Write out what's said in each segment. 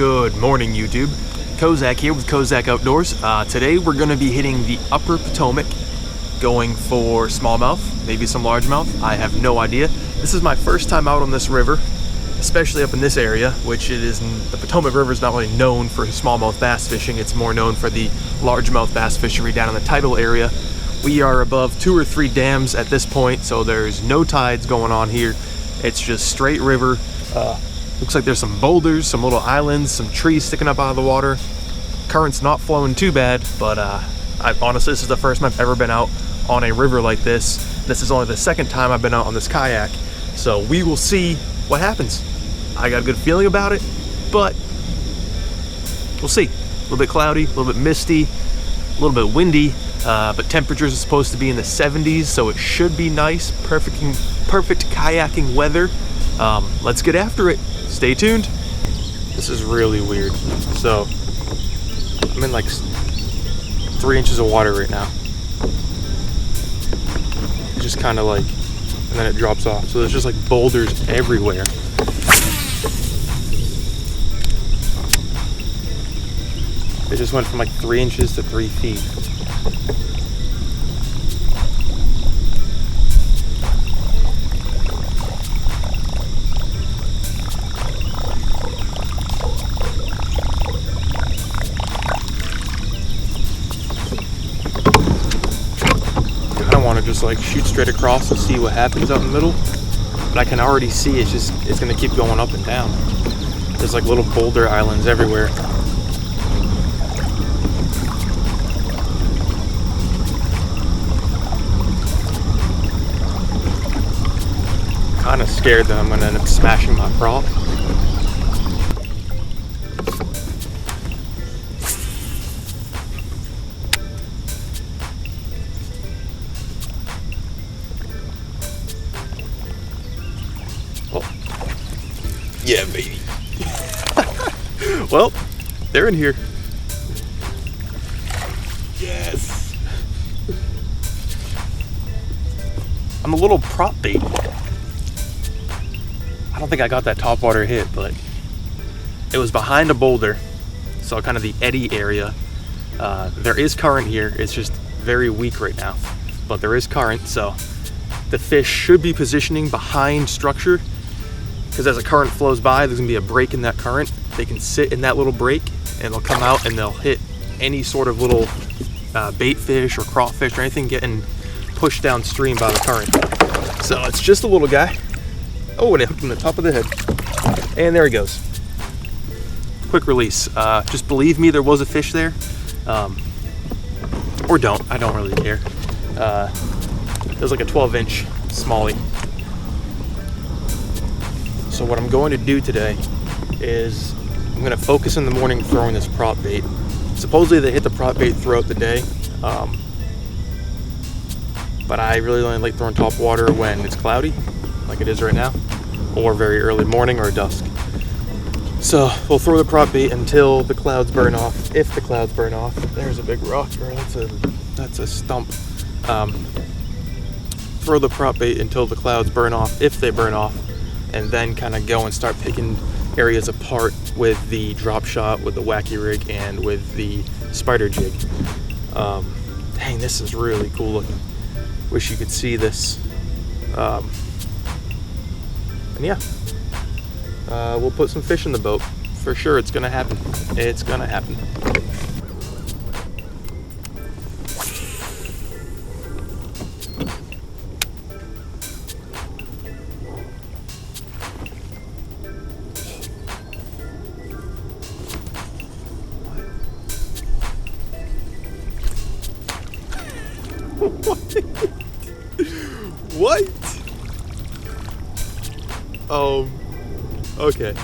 Good morning, YouTube. Kozak here with Kozak Outdoors. Today we're going to be hitting the upper Potomac, going for smallmouth, maybe some largemouth. I have no idea. This is my first time out on this river, especially up in this area, which the Potomac River is not really known for smallmouth bass fishing. It's more known for the largemouth bass fishery down in the tidal area. We are above 2 or 3 dams at this point, so there's no tides going on here. It's just straight river. Looks like there's some boulders, some little islands, some trees sticking up out of the water. Current's not flowing too bad, but honestly, this is the first time I've ever been out on a river like this. This is only the second time I've been out on this kayak, so we will see what happens. I got a good feeling about it, but we'll see. A little bit cloudy, a little bit misty, a little bit windy, but temperatures are supposed to be in the 70s, so it should be nice, perfect kayaking weather. Let's get after it. Stay tuned. This is really weird. So I'm in like 3 inches of water right now. It's just kind of like, and then it drops off. So there's just like boulders everywhere. It just went from like 3 inches to 3 feet. Just like shoot straight across and see what happens out in the middle, but I can already see it's gonna keep going up and down. There's like little boulder islands everywhere. Kind of scared that I'm gonna end up smashing my prop. Yeah, baby. Well, they're in here. Yes. I'm a little prop bait. I don't think I got that topwater hit, but it was behind a boulder, so kind of the eddy area. There is current here. It's just very weak right now, but there is current, so the fish should be positioning behind structure. Because as a current flows by, there's gonna be a break in that current. They can sit in that little break and they'll come out and they'll hit any sort of little bait fish or crawfish or anything getting pushed downstream by the current. So it's just a little guy. Oh, and it hooked him in the top of the head. And there he goes. Quick release. Just believe me, there was a fish there. Or don't, I don't really care. It was like a 12-inch smallie. So what I'm going to do today is I'm going to focus in the morning throwing this prop bait. Supposedly they hit the prop bait throughout the day, but I really only like throwing top water when it's cloudy, like it is right now, or very early morning or dusk. So we'll throw the prop bait until the clouds burn off, if the clouds burn off. There's a big rock, or that's a stump. Throw the prop bait until the clouds burn off, if they burn off, and then kind of go and start picking areas apart with the drop shot, with the wacky rig, and with the spider jig. Dang, this is really cool looking. Wish you could see this. And yeah, we'll put some fish in the boat. For sure, it's gonna happen. It's gonna happen. What? Okay.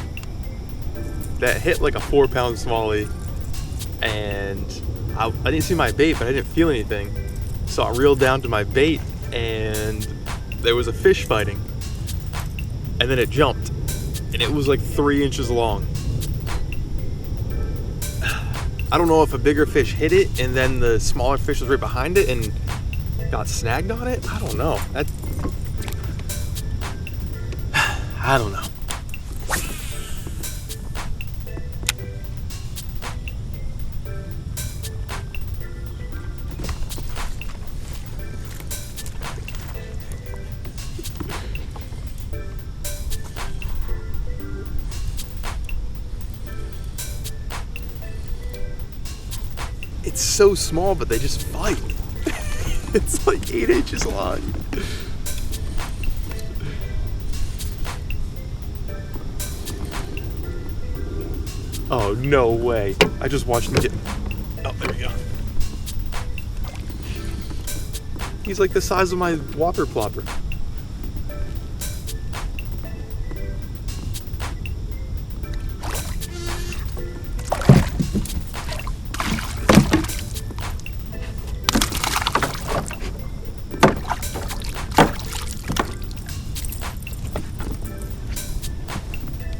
That hit like a 4-pound smallie, and I didn't see my bait, but I didn't feel anything. So I reeled down to my bait, and there was a fish fighting. And then it jumped, and it was like 3 inches long. I don't know if a bigger fish hit it, and then the smaller fish was right behind it, and got snagged on it. I don't know. I don't know. It's so small, but they just fight. It's like 8 inches long. Oh, no way. I just watched him get... Oh, there we go. He's like the size of my whopper plopper.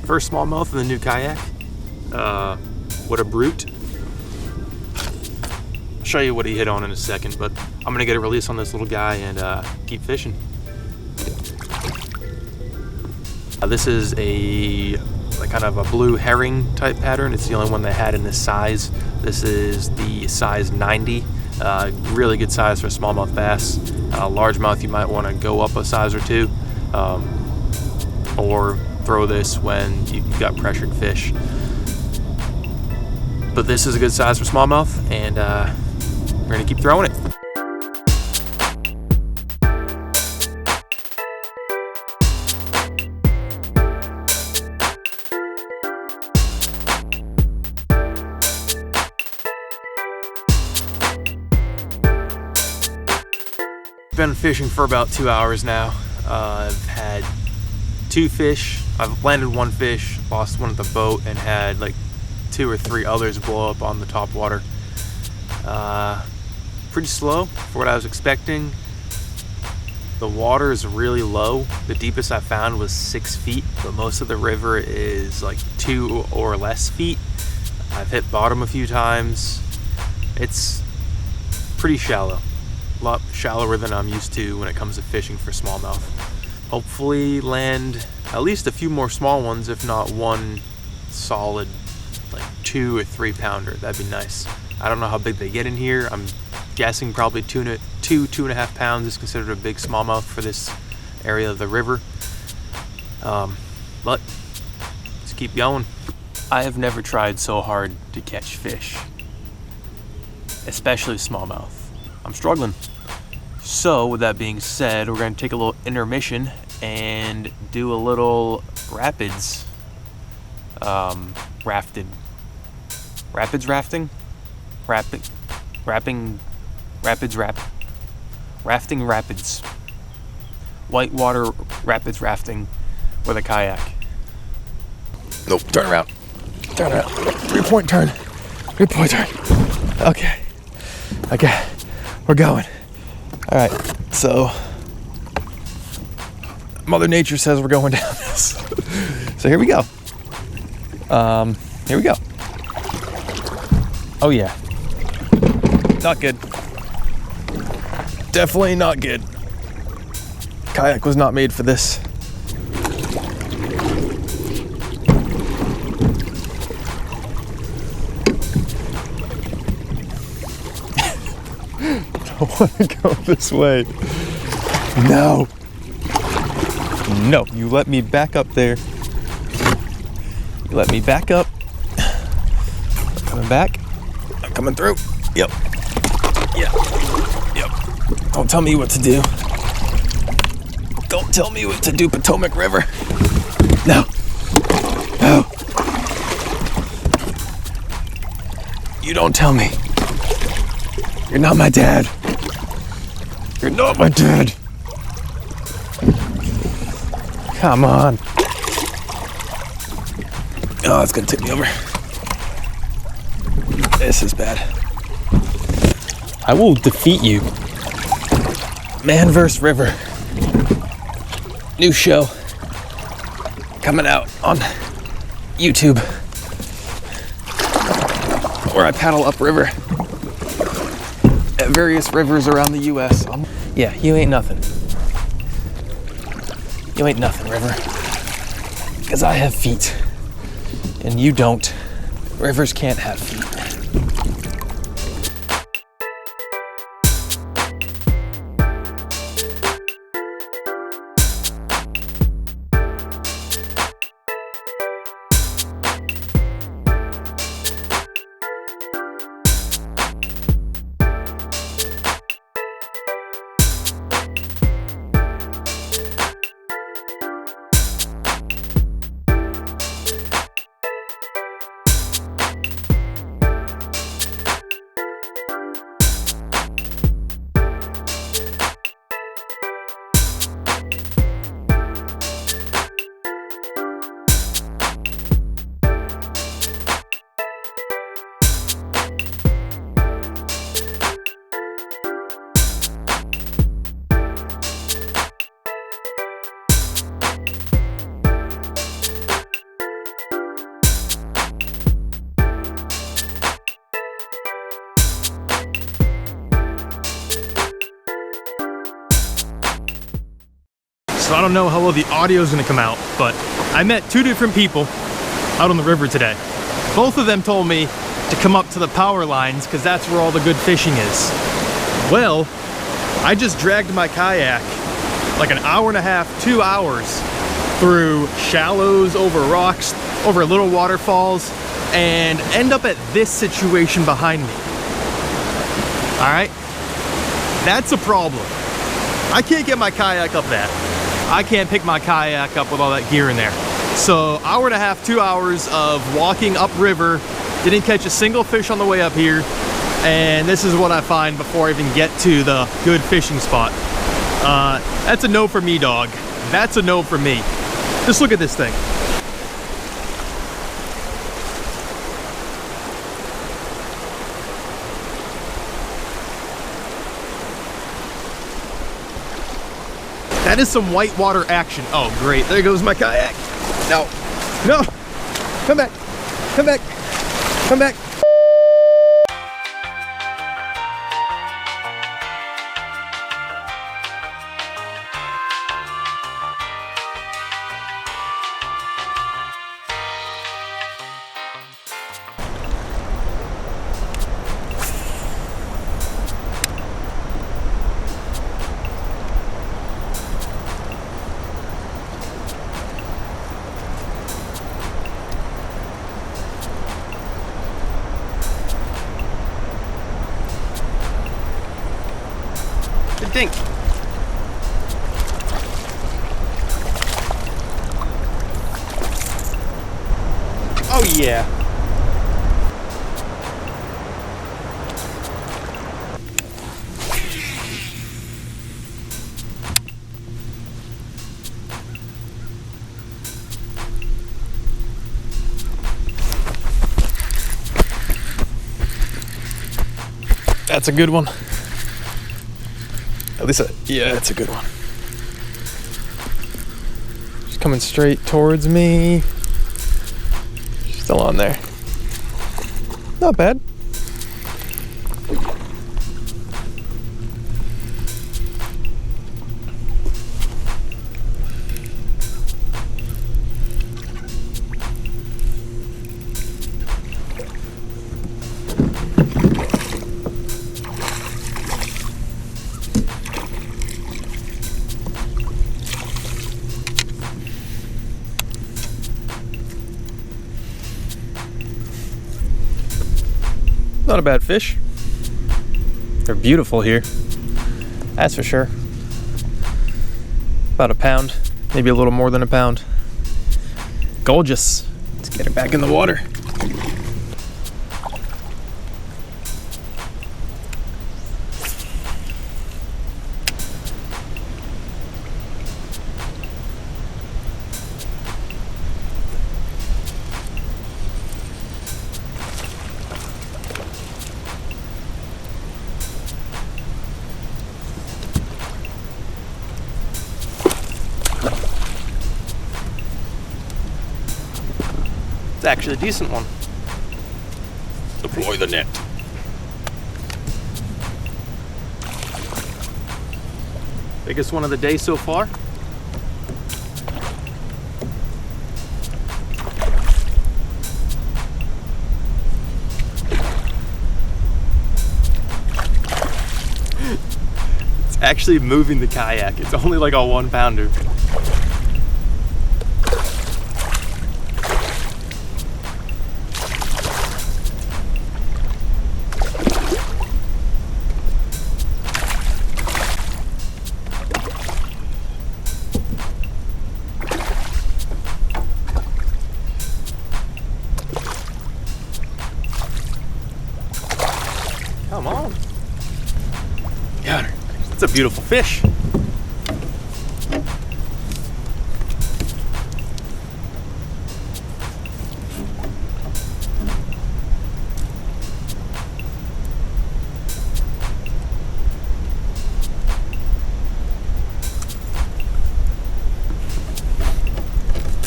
First smallmouth in the new kayak. What a brute. I'll show you what he hit on in a second, but I'm gonna get a release on this little guy and keep fishing. This is a kind of a blue herring type pattern. It's the only one they had in this size. This is the size 90. Really good size for smallmouth bass. Largemouth, you might want to go up a size or two, or throw this when you've got pressured fish. But this is a good size for smallmouth, and we're gonna keep throwing it. Been fishing for about 2 hours now. I've had 2 fish. I've landed 1 fish, lost one at the boat, and had like 2 or 3 others blow up on the Topwater. Pretty slow for what I was expecting. The water is really low. The deepest I found was 6 feet, but most of the river is like 2 or less feet. I've hit bottom a few times. It's pretty shallow. A lot shallower than I'm used to when it comes to fishing for smallmouth. Hopefully land at least a few more small ones, if not one solid like 2 or 3 pounder. That'd be nice. I don't know how big they get in here. I'm guessing probably 2.5 pounds is considered a big smallmouth for this area of the river. But let's keep going. I have never tried so hard to catch fish, especially smallmouth. I'm struggling. So with that being said, we're gonna take a little intermission and do a little rapids rafting. Whitewater rapids rafting with a kayak. Nope, turn around. 3-point turn. 3-point turn. Okay, we're going. All right, so Mother Nature says we're going down this. So here we go. Here we go. Oh yeah. Not good. Definitely not good. Kayak was not made for this. I want to go this way. No. No, you let me back up there. You let me back up. I'm coming back. I'm coming through. Yep. Don't tell me what to do. Don't tell me what to do, Potomac River. No. You don't tell me. You're not my dad. You're not my dad. Come on. Oh, it's gonna tip me over. This is bad. I will defeat you. Man vs. River. New show. Coming out on YouTube. Where I paddle upriver at various rivers around the US. Yeah, you ain't nothing. You ain't nothing, river. Because I have feet. And you don't. Rivers can't have feet. so I don't know how well the audio is gonna come out, but I met two different people out on the river today. Both of them told me to come up to the power lines because that's where all the good fishing is. Well, I just dragged my kayak like an hour and a half, 2 hours through shallows, over rocks, over little waterfalls, and end up at this situation behind me. All right, that's a problem. I can't get my kayak up that. I can't pick my kayak up with all that gear in there. So hour and a half, 2 hours of walking upriver, didn't catch a single fish on the way up here, and this is what I find before I even get to the good fishing spot. That's a no for me, dog. That's a no for me. Just look at this thing. That is some whitewater action. Oh, great. There goes my kayak. No. No. Come back. Come back. Come back. Dink. Oh yeah. That's a good one. At least, yeah, that's a good one. She's coming straight towards me. She's still on there. Not bad. Not a bad fish. They're beautiful here, that's for sure. About a pound, maybe a little more than a pound. Gorgeous. Let's get it back in the water. Actually a decent one. Deploy the net. Biggest one of the day so far. It's actually moving the kayak. It's only like a 1 pounder. Come on. Got her. That's a beautiful fish.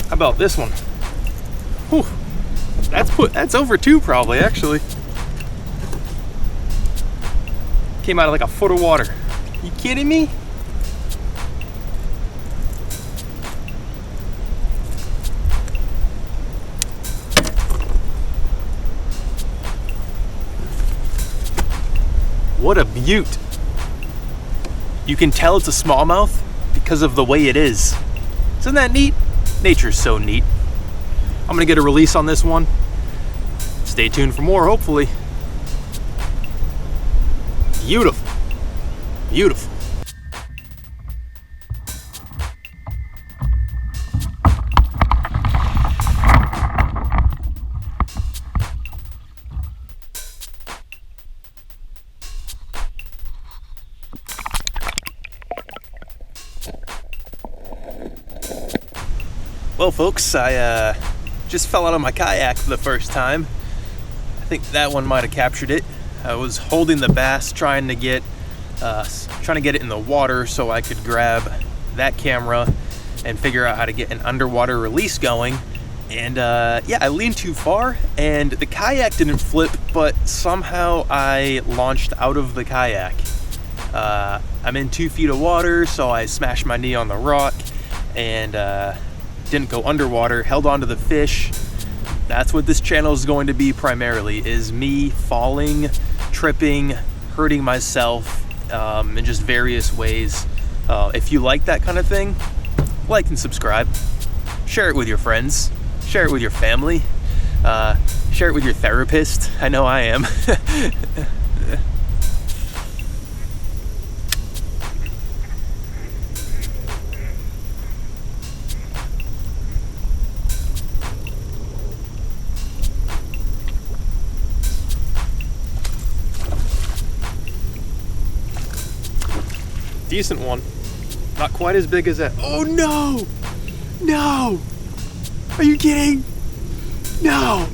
How about this one? Whew. That's over 2 probably, actually. Came out of like a foot of water. You kidding me? What a beaut. You can tell it's a smallmouth because of the way it is. Isn't that neat? Nature's so neat. I'm gonna get a release on this one. Stay tuned for more, hopefully. Beautiful. Beautiful. Well, folks, I just fell out of my kayak for the first time. I think that one might have captured it. I was holding the bass, trying to get it in the water so I could grab that camera and figure out how to get an underwater release going. And yeah, I leaned too far, and the kayak didn't flip, but somehow I launched out of the kayak. I'm in 2 feet of water, so I smashed my knee on the rock and didn't go underwater, held onto the fish. That's what this channel is going to be primarily, is me falling, tripping, hurting myself in just various ways. If you like that kind of thing, like and subscribe. Share it with your friends. Share it with your family. Share it with your therapist. I know I am. Decent one. Not quite as big as that. Oh no! No! Are you kidding? No!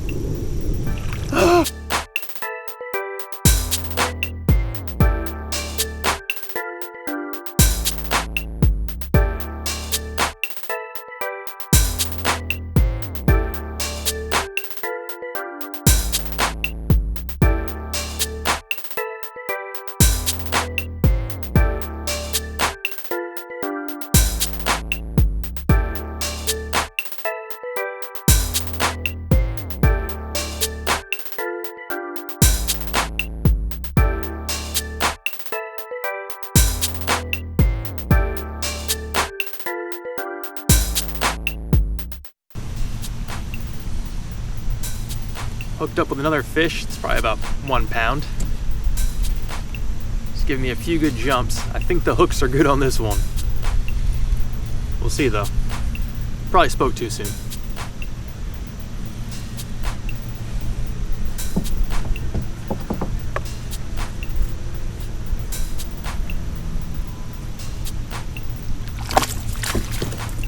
Hooked up with another fish. It's probably about 1 pound. It's giving me a few good jumps. I think the hooks are good on this one. We'll see though. Probably spoke too soon.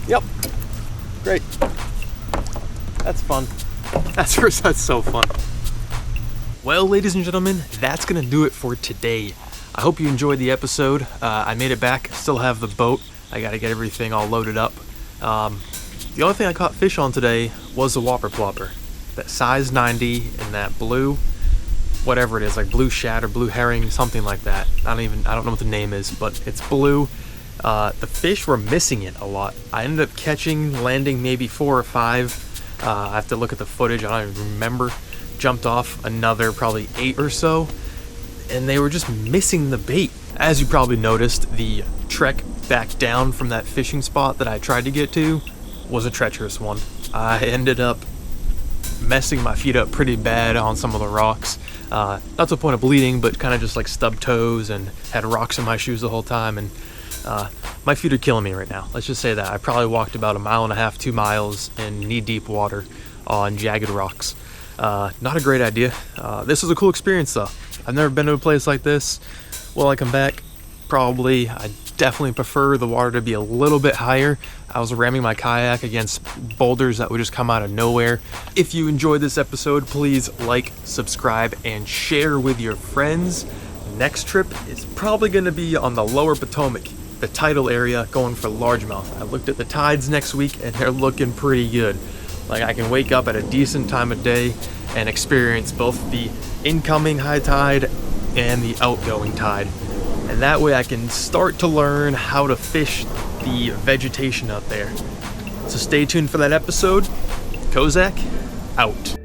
Yep. Great. That's fun. That's so fun. Well, ladies and gentlemen, that's gonna do it for today. I hope you enjoyed the episode. I made it back, still have the boat. I gotta get everything all loaded up. The only thing I caught fish on today was the whopper plopper. That size 90 and that blue, whatever it is, like blue shad or blue herring, something like that. I don't know what the name is, but it's blue. The fish were missing it a lot. I ended up landing maybe 4 or 5. I have to look at the footage, I don't even remember. Jumped off another probably 8 or so, and they were just missing the bait. As you probably noticed, the trek back down from that fishing spot that I tried to get to was a treacherous one. I ended up messing my feet up pretty bad on some of the rocks. Not to the point of bleeding, but kind of just like stubbed toes, and had rocks in my shoes the whole time, and my feet are killing me right now. Let's just say that. I probably walked about 1.5 miles, 2 miles in knee-deep water on jagged rocks. Not a great idea. This was a cool experience though. I've never been to a place like this. Will I come back? Probably. I definitely prefer the water to be a little bit higher. I was ramming my kayak against boulders that would just come out of nowhere. If you enjoyed this episode, please like, subscribe, and share with your friends. Next trip is probably going to be on the lower Potomac, the tidal area, going for largemouth. I looked at the tides next week and they're looking pretty good. Like, I can wake up at a decent time of day and experience both the incoming high tide and the outgoing tide. And that way I can start to learn how to fish the vegetation up there. So stay tuned for that episode. Kozak, out.